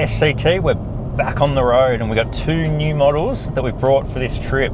SCT, we're back on the road and we've got two new models that we've brought for this trip.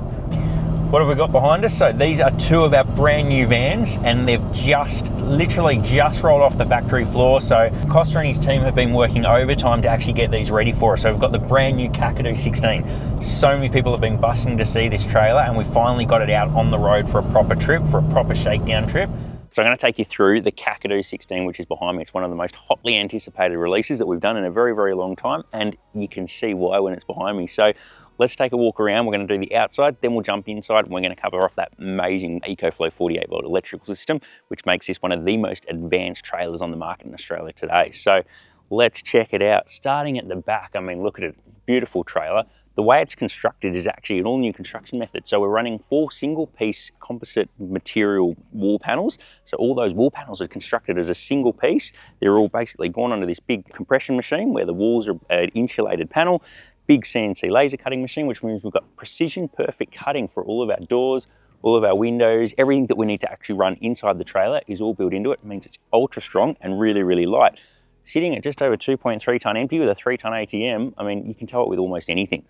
What have we got behind us? So these are two of our brand new vans and they've literally just rolled off the factory floor. So Costa and his team have been working overtime to actually get these ready for us. So we've got the brand new Kakadu 16. So many people have been busting to see this trailer and we finally got it out on the road for a proper trip, for a proper shakedown trip. So I'm going to take you through the Kakadu 16, which is behind me. It's one of the most hotly anticipated releases that we've done in a very, very long time, and you can see why when it's behind me. So let's take a walk around. We're going to do the outside, then we'll jump inside, and we're going to cover off that amazing EcoFlow 48-volt electrical system, which makes this one of the most advanced trailers on the market in Australia today. So let's check it out. Starting at the back, I mean, look at it, beautiful trailer. The way it's constructed is actually an all-new construction method. So we're running 4 single-piece composite material wall panels. So all those wall panels are constructed as a single piece. They're all basically gone onto this big compression machine where the walls are an insulated panel, big CNC laser cutting machine, which means we've got precision perfect cutting for all of our doors, all of our windows, everything that we need to actually run inside the trailer is all built into it. It means it's ultra strong and really, really light. Sitting at just over 2.3 tonne empty with a 3 tonne ATM, I mean, you can tow it with almost anything.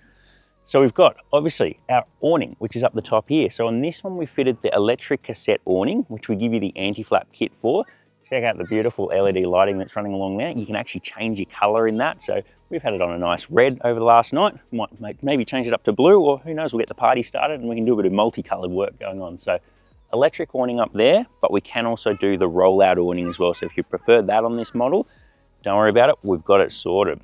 So we've got, obviously, our awning, which is up the top here. So on this one, we fitted the electric cassette awning, which we give you the anti-flap kit for. Check out the beautiful LED lighting that's running along there. You can actually change your color in that. So we've had it on a nice red over the last night. Might maybe change it up to blue, or who knows, we'll get the party started and we can do a bit of multicolored work going on. So electric awning up there, but we can also do the rollout awning as well. So if you prefer that on this model, don't worry about it, we've got it sorted.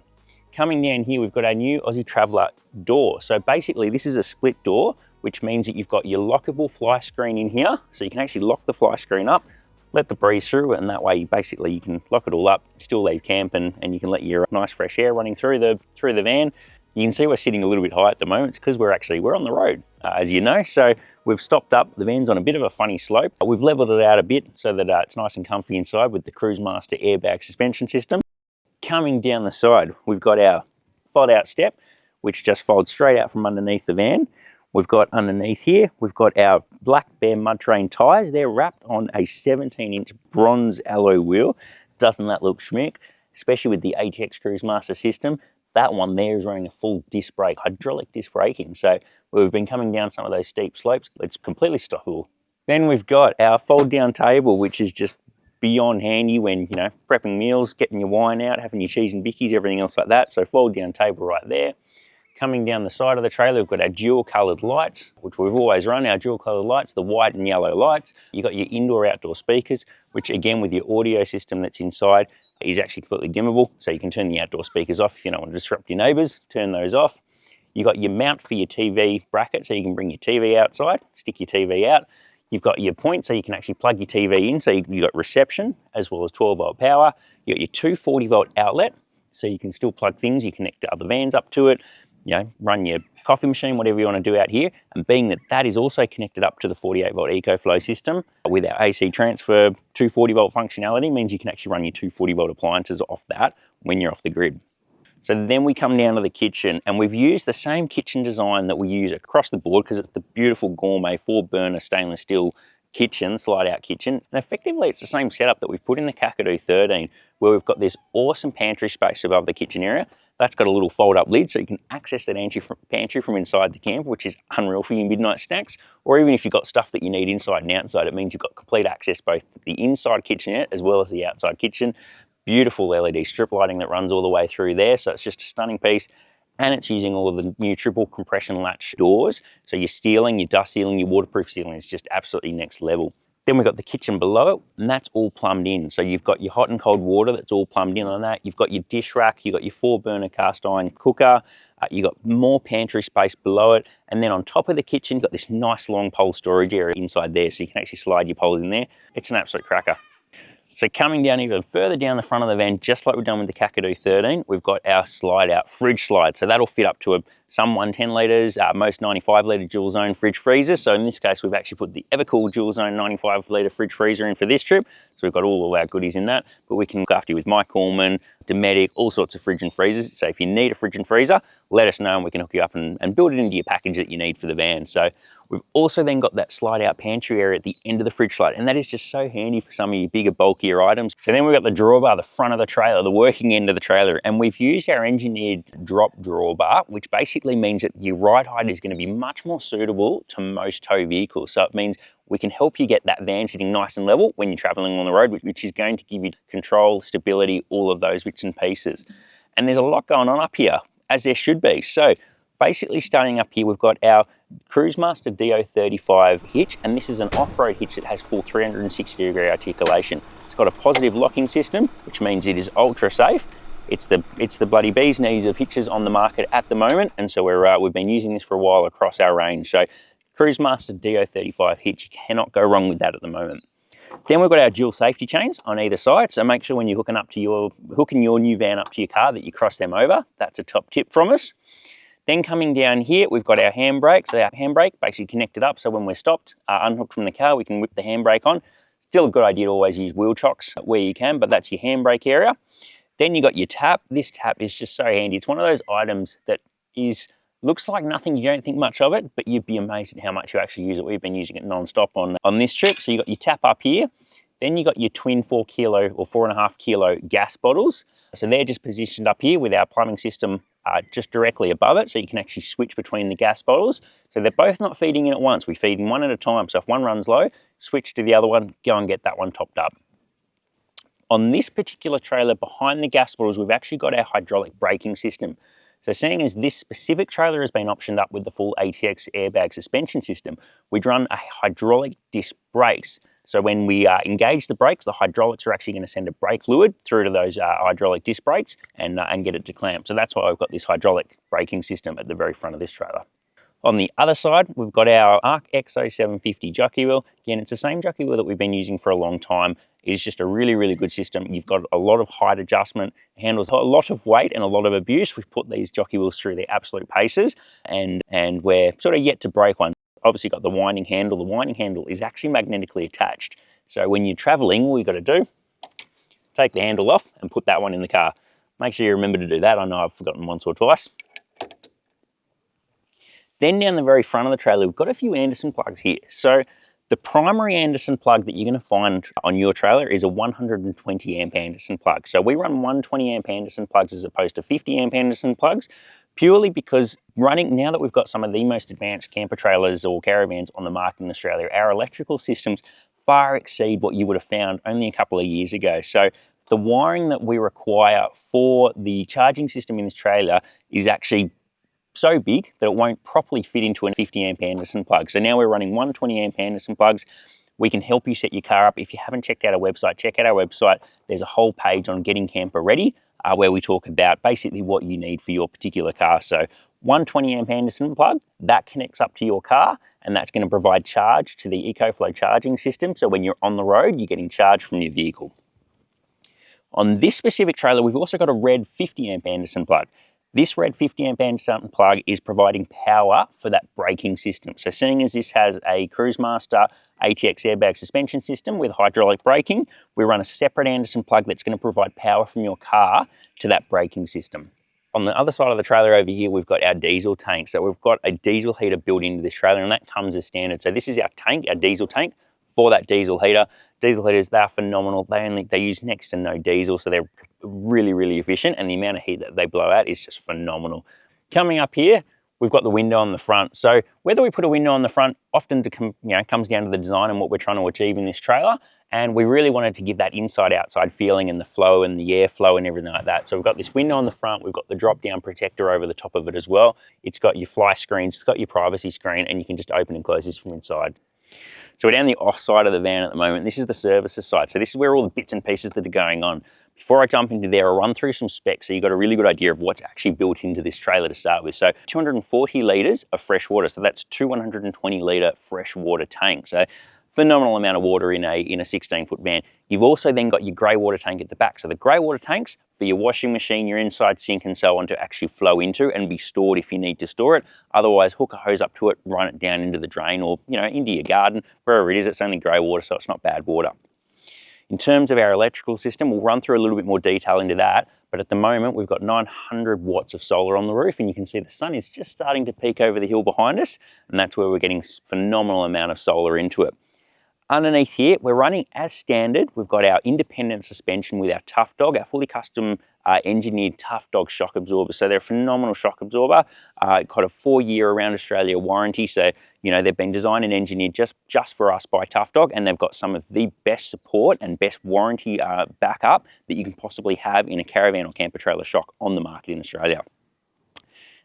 Coming down here, we've got our new Aussie Traveller door. So basically this is a split door, which means that you've got your lockable fly screen in here. So you can actually lock the fly screen up, let the breeze through, and that way basically you can lock it all up, still leave camp, and you can let your nice fresh air running through the van. You can see we're sitting a little bit high at the moment. It's because we're on the road, as you know. So we've stopped up, the van's on a bit of a funny slope. We've leveled it out a bit so that it's nice and comfy inside with the Cruise Master airbag suspension system. Coming down the side, we've got our fold out step, which just folds straight out from underneath the van. We've got underneath here, we've got our Black Bear Mud Terrain tyres. They're wrapped on a 17-inch bronze alloy wheel. Doesn't that look schmick? Especially with the ATX Cruise Master system. That one there is running a full disc brake, hydraulic disc braking. So we've been coming down some of those steep slopes. It's completely stoppable. Then we've got our fold down table, which is just beyond handy when, you know, prepping meals, getting your wine out, having your cheese and bickies, everything else like that. So fold down table right there. Coming down the side of the trailer, we've got our dual coloured lights, which we've always run, our dual coloured lights, the white and yellow lights. You've got your indoor outdoor speakers, which again with your audio system that's inside is actually completely dimmable. So you can turn the outdoor speakers off if you don't want to disrupt your neighbours, turn those off. You've got your mount for your TV bracket, so you can bring your TV outside, stick your TV out. You've got your point, so you can actually plug your TV in, so you've got reception as well as 12-volt power. You've got your 240-volt outlet, so you can still plug things. You connect the other vans up to it, you know, run your coffee machine, whatever you want to do out here. And being that that is also connected up to the 48-volt EcoFlow system with our AC transfer 240-volt functionality, means you can actually run your 240-volt appliances off that when you're off the grid. So then we come down to the kitchen, and we've used the same kitchen design that we use across the board because it's the beautiful gourmet 4-burner stainless steel kitchen, slide-out kitchen. And effectively, it's the same setup that we've put in the Kakadu 13, where we've got this awesome pantry space above the kitchen area. That's got a little fold-up lid, so you can access that pantry from inside the camper, which is unreal for your midnight snacks. Or even if you've got stuff that you need inside and outside, it means you've got complete access both the inside kitchenette as well as the outside kitchen. Beautiful LED strip lighting that runs all the way through there, so it's just a stunning piece. And it's using all of the new triple compression latch doors. So your sealing, your dust sealing, your waterproof sealing is just absolutely next level. Then we've got the kitchen below it, and that's all plumbed in. So you've got your hot and cold water that's all plumbed in on that. You've got your dish rack, you've got your 4-burner cast iron cooker, you've got more pantry space below it. And then on top of the kitchen, you've got this nice long pole storage area inside there, so you can actually slide your poles in there. It's an absolute cracker. So coming down even further down the front of the van, just like we've done with the Kakadu 13, we've got our slide out fridge slide. So that'll fit up to some 110 litres, most 95 litre dual zone fridge freezers. So in this case, we've actually put the Evercool dual zone 95 litre fridge freezer in for this trip. So we've got all of our goodies in that, but we can look after you with Mike Coleman, Dometic, all sorts of fridge and freezers. So if you need a fridge and freezer, let us know and we can hook you up and build it into your package that you need for the van. So we've also then got that slide out pantry area at the end of the fridge slide, and that is just so handy for some of your bigger, bulkier items. So then we've got the drawbar, the front of the trailer, the working end of the trailer, and we've used our engineered drop drawbar, which basically means that your ride height is going to be much more suitable to most tow vehicles. So it means we can help you get that van sitting nice and level when you're traveling on the road, which is going to give you control, stability, all of those bits and pieces. And there's a lot going on up here, as there should be. So basically starting up here, we've got our Cruisemaster DO35 hitch, and this is an off-road hitch that has full 360-degree articulation. It's got a positive locking system, which means it is ultra safe. It's the bloody bee's knees of hitches on the market at the moment, and so we've been using this for a while across our range. So Cruisemaster DO35 hitch, you cannot go wrong with that at the moment. Then we've got our dual safety chains on either side, so make sure when you're hooking your new van up to your car that you cross them over. That's a top tip from us. Then coming down here, we've got our handbrake. So our handbrake basically connected up, so when we're stopped, unhooked from the car, we can whip the handbrake on. Still a good idea to always use wheel chocks where you can, but that's your handbrake area. Then you got your tap. This tap is just so handy. It's one of those items that looks like nothing, you don't think much of it, but you'd be amazed at how much you actually use it. We've been using it non-stop on this trip. So you got your tap up here, then you got your twin 4 kilo or 4.5 kilo gas bottles. So they're just positioned up here with our plumbing system just directly above it, so you can actually switch between the gas bottles. So they're both not feeding in at once, we feed in one at a time. So if one runs low, switch to the other one, go and get that one topped up. On this particular trailer, behind the gas bottles, we've actually got our hydraulic braking system. So seeing as this specific trailer has been optioned up with the full ATX airbag suspension system, we'd run a hydraulic disc brakes. So when we engage the brakes, the hydraulics are actually going to send a brake fluid through to those hydraulic disc brakes and get it to clamp. So that's why we've got this hydraulic braking system at the very front of this trailer. On the other side, we've got our ARC XO 750 jockey wheel. Again, it's the same jockey wheel that we've been using for a long time. It's just a really, really good system. You've got a lot of height adjustment, handles a lot of weight and a lot of abuse. We've put these jockey wheels through their absolute paces, and we're sort of yet to break one. Obviously got the winding handle. The winding handle is actually magnetically attached. So when you're traveling, all you've got to do, take the handle off and put that one in the car. Make sure you remember to do that. I know I've forgotten once or twice. Then down the very front of the trailer, we've got a few Anderson plugs here. So the primary Anderson plug that you're going to find on your trailer is a 120 amp Anderson plug. So we run 120 amp Anderson plugs as opposed to 50 amp Anderson plugs, purely because now that we've got some of the most advanced camper trailers or caravans on the market in Australia, our electrical systems far exceed what you would have found only a couple of years ago. So the wiring that we require for the charging system in this trailer is actually so big that it won't properly fit into a 50 amp Anderson plug. So now we're running 120 amp Anderson plugs. We can help you set your car up. If you haven't checked out our website, check out our website. There's a whole page on getting camper ready where we talk about basically what you need for your particular car. So 120 amp Anderson plug, that connects up to your car, and that's going to provide charge to the EcoFlow charging system. So when you're on the road, you're getting charged from your vehicle. On this specific trailer, we've also got a red 50 amp Anderson plug. This red 50 amp Anderson plug is providing power for that braking system. So seeing as this has a Cruisemaster ATX airbag suspension system with hydraulic braking, we run a separate Anderson plug that's going to provide power from your car to that braking system. On the other side of the trailer over here, we've got our diesel tank. So we've got a diesel heater built into this trailer, and that comes as standard. So this is our tank, our diesel tank for that diesel heater. Diesel heaters, they're phenomenal. They use next to no diesel, so they're really, really efficient, and the amount of heat that they blow out is just phenomenal. Coming up here, we've got the window on the front. So whether we put a window on the front often comes down to the design and what we're trying to achieve in this trailer, and we really wanted to give that inside-outside feeling and the flow and the airflow and everything like that. So we've got this window on the front, we've got the drop-down protector over the top of it as well. It's got your fly screens, it's got your privacy screen, and you can just open and close this from inside. So we're down the off side of the van at the moment. This is the services side. So this is where all the bits and pieces that are going on. Before I jump into there, I'll run through some specs so you've got a really good idea of what's actually built into this trailer to start with. So 240 litres of fresh water. So that's 220 litre fresh water tank. So phenomenal amount of water in a 16-foot van. You've also then got your grey water tank at the back. So the grey water tanks for your washing machine, your inside sink and so on to actually flow into and be stored if you need to store it. Otherwise, hook a hose up to it, run it down into the drain or into your garden, wherever it is. It's only grey water, so it's not bad water. In terms of our electrical system, we'll run through a little bit more detail into that, But at the moment, we've got 900 watts of solar on the roof, and you can see the sun is just starting to peek over the hill behind us, and that's where we're getting phenomenal amount of solar into it. Underneath here, we're running as standard. We've got our independent suspension with our Tough Dog, our fully custom engineered Tough Dog shock absorber. So they're a phenomenal shock absorber. Got a 4-year around Australia warranty. So, you know, they've been designed and engineered just for us by Tough Dog, and they've got some of the best support and best warranty backup that you can possibly have in a caravan or camper trailer shock on the market in Australia.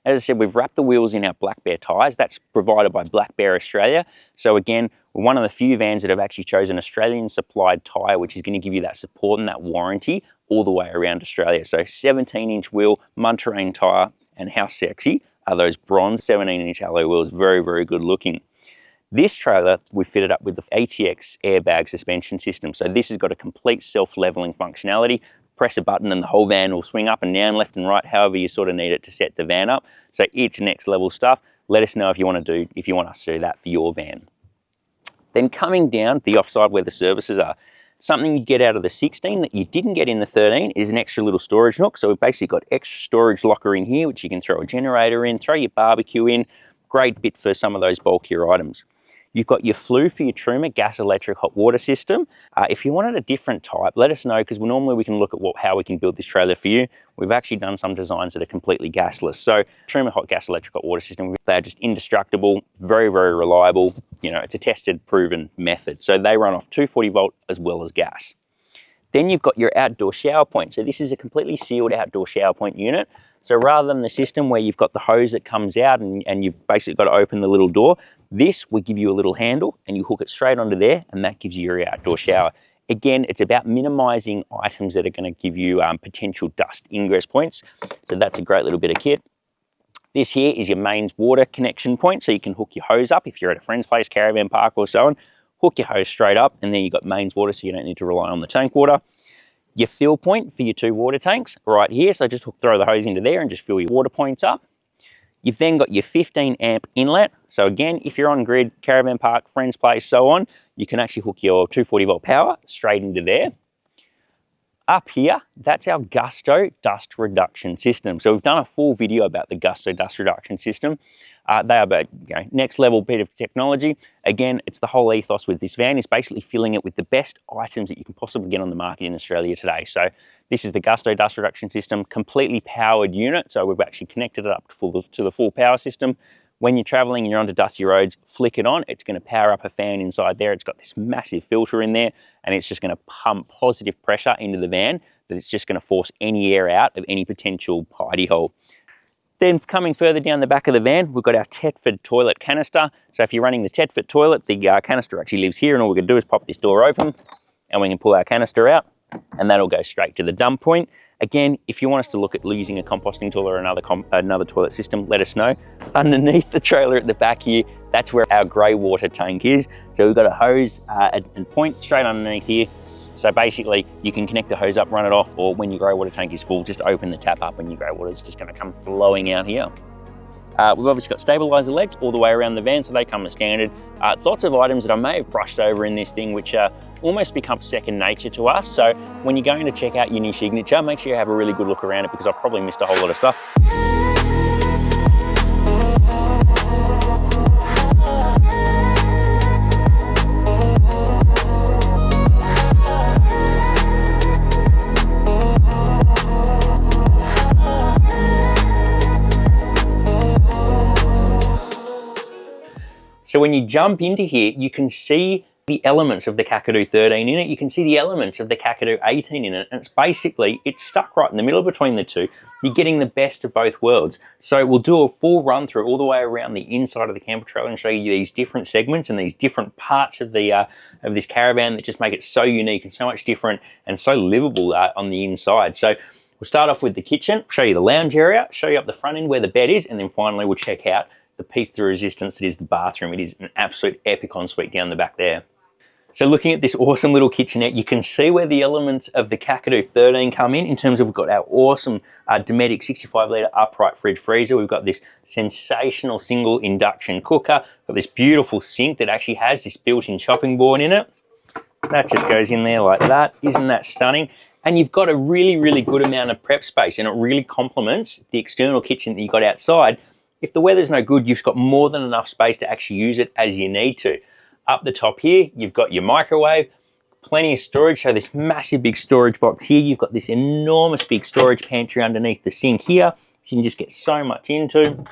As I said, we've wrapped the wheels in our Black Bear tyres. That's provided by Black Bear Australia. So again, we're one of the few vans that have actually chosen Australian supplied tyre, which is going to give you that support and that warranty all the way around Australia. So 17-inch wheel, mud terrain tyre, and how sexy are those bronze 17-inch alloy wheels? Very, very good looking. This trailer, we fitted up with the ATX airbag suspension system. So this has got a complete self-leveling functionality. Press a button and the whole van will swing up and down, left and right, however you sort of need it to set the van up. So it's next level stuff. Let us know if you want us to do that for your van. Then coming down the offside where the services are, something you get out of the 16 that you didn't get in the 13 is an extra little storage nook. So we've basically got extra storage locker in here, which you can throw a generator in, throw your barbecue in. Great bit for some of those bulkier items. You've got your flue for your Truma gas electric hot water system. If you wanted a different type, let us know, because normally we can look at how we can build this trailer for you. We've actually done some designs that are completely gasless. So Truma hot gas electric hot water system, they're just indestructible, very, very reliable. You know, it's a tested, proven method. So they run off 240 volt as well as gas. Then you've got your outdoor shower point. So this is a completely sealed outdoor shower point unit. So rather than the system where you've got the hose that comes out and you've basically got to open the little door, this will give you a little handle and you hook it straight onto there, and that gives you your outdoor shower. Again, it's about minimizing items that are going to give you potential dust ingress points. So that's a great little bit of kit. This here is your mains water connection point. So you can hook your hose up if you're at a friend's place, caravan park or so on. Hook your hose straight up, and then you've got mains water, so you don't need to rely on the tank water. Your fill point for your 2 water tanks right here. So just throw the hose into there and just fill your water points up. You've then got your 15 amp inlet. So again, if you're on grid, caravan park, friend's place, so on, you can actually hook your 240 volt power straight into there. Up here, that's our Gusto dust reduction system. So we've done a full video about the Gusto dust reduction system. They are next level bit of technology. Again, it's the whole ethos with this van is basically filling it with the best items that you can possibly get on the market in Australia today. So this is the Gusto dust reduction system, completely powered unit. So we've actually connected it up to the full power system. When you're traveling and you're onto dusty roads, flick it on. It's going to power up a fan inside there. It's got this massive filter in there, and it's just going to pump positive pressure into the van that it's just going to force any air out of any potential hidey hole. Then coming further down the back of the van, we've got our Tetford toilet canister. So if you're running the Tetford toilet, the canister actually lives here, and all we're going to do is pop this door open and we can pull our canister out, and that'll go straight to the dump point. Again, if you want us to look at using a composting tool or another toilet system, let us know. Underneath the trailer at the back here, that's where our grey water tank is. So we've got a hose and point straight underneath here. So basically, you can connect the hose up, run it off, or when your grey water tank is full, just open the tap up and your grey water is just going to come flowing out here. We've obviously got stabilizer legs all the way around the van, so they come as standard. Lots of items that I may have brushed over in this thing, which almost become second nature to us. So when you're going to check out your new signature, make sure you have a really good look around it, because I've probably missed a whole lot of stuff. So when you jump into here, you can see the elements of the Kakadu 13 in it. You can see the elements of the Kakadu 18 in it. And it's stuck right in the middle between the two. You're getting the best of both worlds. So we'll do a full run through all the way around the inside of the camper trailer and show you these different segments and these different parts of the of this caravan that just make it so unique and so much different and so livable on the inside. So we'll start off with the kitchen, show you the lounge area, show you up the front end where the bed is, and then finally we'll check out the piece of resistance that is the bathroom. It is an absolute epic ensuite down the back there. So looking at this awesome little kitchenette, you can see where the elements of the Kakadu 13 come in terms of we've got our awesome Dometic 65 litre upright fridge freezer. We've got this sensational single induction cooker. We've got this beautiful sink that actually has this built-in chopping board in it. That just goes in there like that. Isn't that stunning? And you've got a really, really good amount of prep space, and it really complements the external kitchen that you've got outside. If the weather's no good, you've got more than enough space to actually use it as you need to. Up the top here, you've got your microwave, plenty of storage. So this massive big storage box here, you've got this enormous big storage pantry underneath the sink here. You can just get so much into.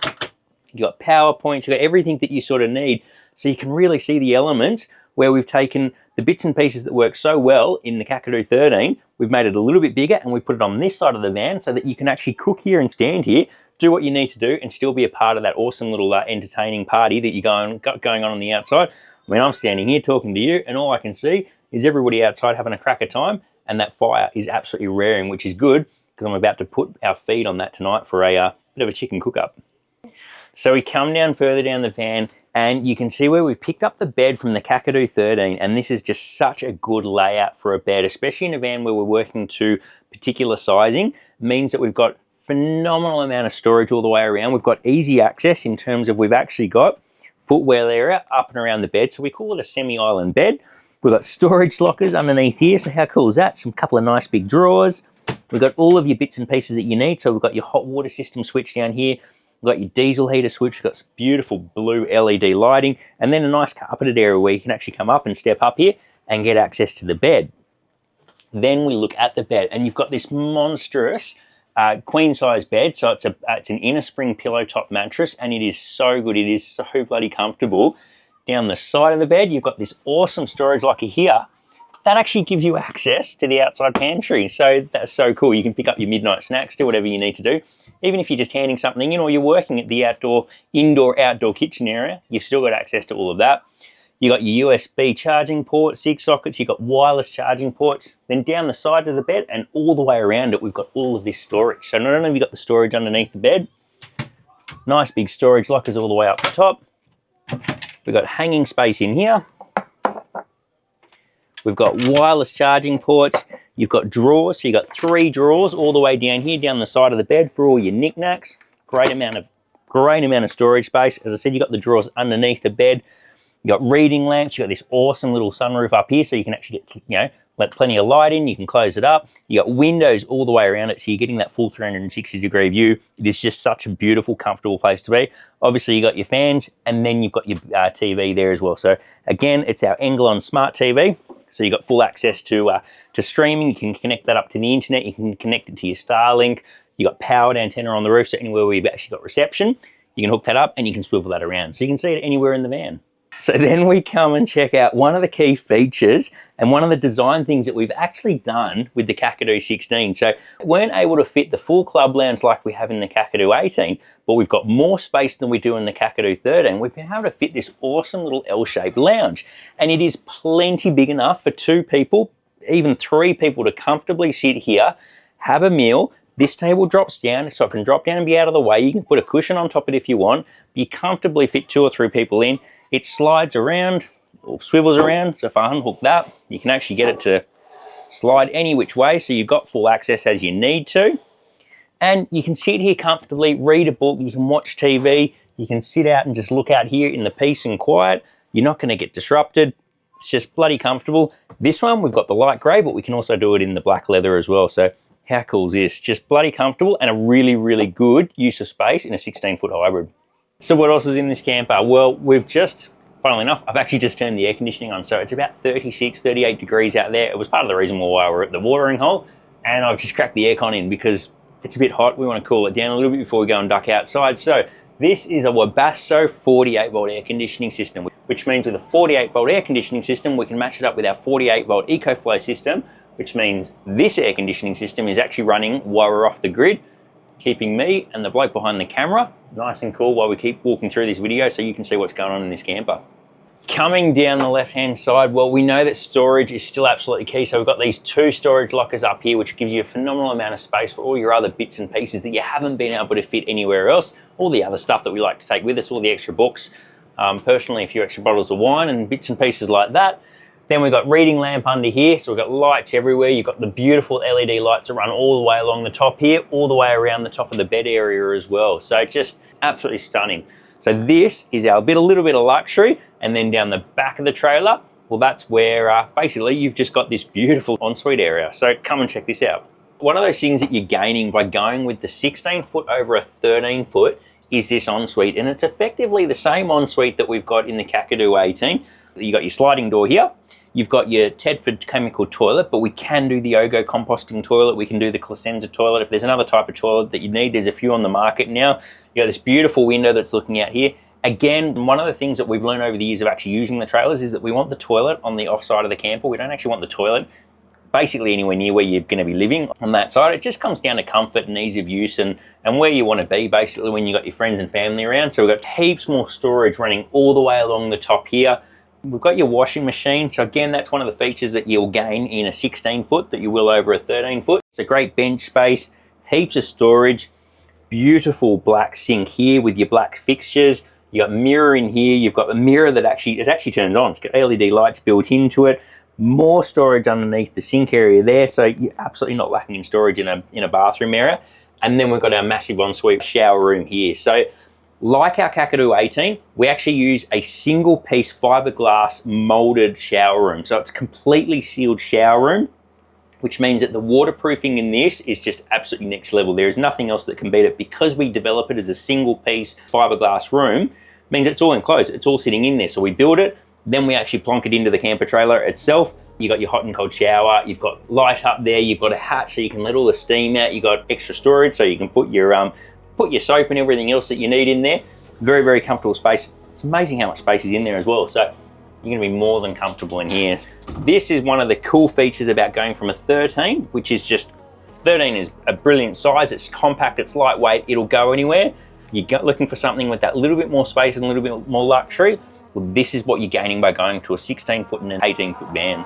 You've got power points, you've got everything that you sort of need. So you can really see the elements where we've taken the bits and pieces that work so well in the Kakadu 13, we've made it a little bit bigger and we put it on this side of the van so that you can actually cook here and stand here, do what you need to do and still be a part of that awesome little entertaining party that you've got going on the outside. I mean, I'm standing here talking to you and all I can see is everybody outside having a crack of time, and that fire is absolutely raring, which is good because I'm about to put our feed on that tonight for a bit of a chicken cook-up. So we come down further down the van and you can see where we've picked up the bed from the Kakadu 13, and this is just such a good layout for a bed, especially in a van where we're working to particular sizing. It means that we've got phenomenal amount of storage all the way around. We've got easy access in terms of we've actually got footwell area up and around the bed, so we call it a semi-island bed. We've got storage lockers underneath here, so how cool is that? Some couple of nice big drawers. We've got all of your bits and pieces that you need, so we've got your hot water system switch down here. We've got your diesel heater switch, we've got some beautiful blue LED lighting, and then a nice carpeted area where you can actually come up and step up here and get access to the bed. Then we look at the bed, and you've got this monstrous queen size bed. So it's an inner spring pillow top mattress, and it is so good. It is so bloody comfortable. Down the side of the bed, you've got this awesome storage locker here that actually gives you access to the outside pantry. So that's so cool. You can pick up your midnight snacks, do whatever you need to do. Even if you're just handing something in or you're working at the indoor-outdoor kitchen area, you've still got access to all of that. You got your USB charging port, 6 sockets, you've got wireless charging ports. Then down the sides of the bed and all the way around it, we've got all of this storage. So not only have you got the storage underneath the bed, nice big storage lockers all the way up the top. We've got hanging space in here. We've got wireless charging ports. You've got drawers, so you've got 3 drawers all the way down here, down the side of the bed for all your knickknacks. Great amount of storage space. As I said, you've got the drawers underneath the bed. You've got reading lamps. You've got this awesome little sunroof up here, so you can actually get, let plenty of light in. You can close it up. You've got windows all the way around it, so you're getting that full 360-degree view. It is just such a beautiful, comfortable place to be. Obviously, you've got your fans, and then you've got your TV there as well. So again, it's our Englon Smart TV. So you've got full access to streaming. You can connect that up to the internet. You can connect it to your Starlink. You've got powered antenna on the roof, so anywhere where you've actually got reception, you can hook that up and you can swivel that around. So you can see it anywhere in the van. So then we come and check out one of the key features and one of the design things that we've actually done with the Kakadu 16. So we weren't able to fit the full club lounge like we have in the Kakadu 18, but we've got more space than we do in the Kakadu 13. We've been able to fit this awesome little L-shaped lounge, and it is plenty big enough for 2 people, even 3 people to comfortably sit here, have a meal. This table drops down, so it can drop down and be out of the way. You can put a cushion on top of it if you want. You comfortably fit 2 or 3 people in. It slides around or swivels around, so if I unhook that, you can actually get it to slide any which way, so you've got full access as you need to. And you can sit here comfortably, read a book, you can watch TV, you can sit out and just look out here in the peace and quiet. You're not going to get disrupted. It's just bloody comfortable. This one, we've got the light grey, but we can also do it in the black leather as well. So how cool is this? Just bloody comfortable and a really, really good use of space in a 16-foot hybrid. So what else is in this camper? Well, we've just, funnily enough, I've actually just turned the air conditioning on. So it's about 36, 38 degrees out there. It was part of the reason why we're at the watering hole. And I've just cracked the aircon in because it's a bit hot. We want to cool it down a little bit before we go and duck outside. So this is a Webasto 48-volt air conditioning system, which means with a 48-volt air conditioning system, we can match it up with our 48-volt EcoFlow system, which means this air conditioning system is actually running while we're off the grid, keeping me and the bloke behind the camera nice and cool while we keep walking through this video so you can see what's going on in this camper. Coming down the left-hand side, well, we know that storage is still absolutely key. So we've got these 2 storage lockers up here, which gives you a phenomenal amount of space for all your other bits and pieces that you haven't been able to fit anywhere else. All the other stuff that we like to take with us, all the extra books, personally a few extra bottles of wine and bits and pieces like that. Then we've got reading lamp under here, so we've got lights everywhere. You've got the beautiful LED lights that run all the way along the top here, all the way around the top of the bed area as well. So just absolutely stunning. So this is our little bit of luxury, and then down the back of the trailer, Well, that's where basically you've just got this beautiful ensuite area. So come and check this out. One of those things that you're gaining by going with the 16 foot over a 13 foot is this ensuite, and it's effectively the same ensuite that we've got in the Kakadu 18. You've got your sliding door here, you've got your Tedford chemical toilet, but we can do the Ogo composting toilet, we can do the Clasenza toilet. If there's another type of toilet that you need, there's a few on the market now. You've got this beautiful window that's looking out here. Again, one of the things that we've learned over the years of actually using the trailers is that we want the toilet on the offside of the camper. We don't actually want the toilet basically anywhere near where you're going to be living on that side. It just comes down to comfort and ease of use and where you want to be basically when you've got your friends and family around. So we've got heaps more storage running all the way along the top here. We've got your washing machine. So again, that's one of the features that you'll gain in a 16 foot that you will over a 13 foot. It's a great bench space, heaps of storage, beautiful black sink here with your black fixtures. You got mirror in here. You've got a mirror that actually turns on. It's got LED lights built into it. More storage underneath the sink area there, so you're absolutely not lacking in storage in a bathroom area. And then we've got our massive ensuite shower room here. So like our Kakadu 18, we actually use a single piece fiberglass molded shower room. So it's completely sealed shower room, which means that the waterproofing in this is just absolutely next level. There is nothing else that can beat it. Because we develop it as a single piece fiberglass room, means it's all enclosed, it's all sitting in there. So we build it, then we actually plonk it into the camper trailer itself. You've got your hot and cold shower, you've got light up there, you've got a hatch so you can let all the steam out, you've got extra storage so you can put your soap and everything else that you need in there. Very, very comfortable space. It's amazing how much space is in there as well. So you're gonna be more than comfortable in here. This is one of the cool features about going from a 13, which is just, 13 is a brilliant size, it's compact, it's lightweight, it'll go anywhere. You're looking for something with that little bit more space and a little bit more luxury. Well, this is what you're gaining by going to a 16 foot and an 18 foot van.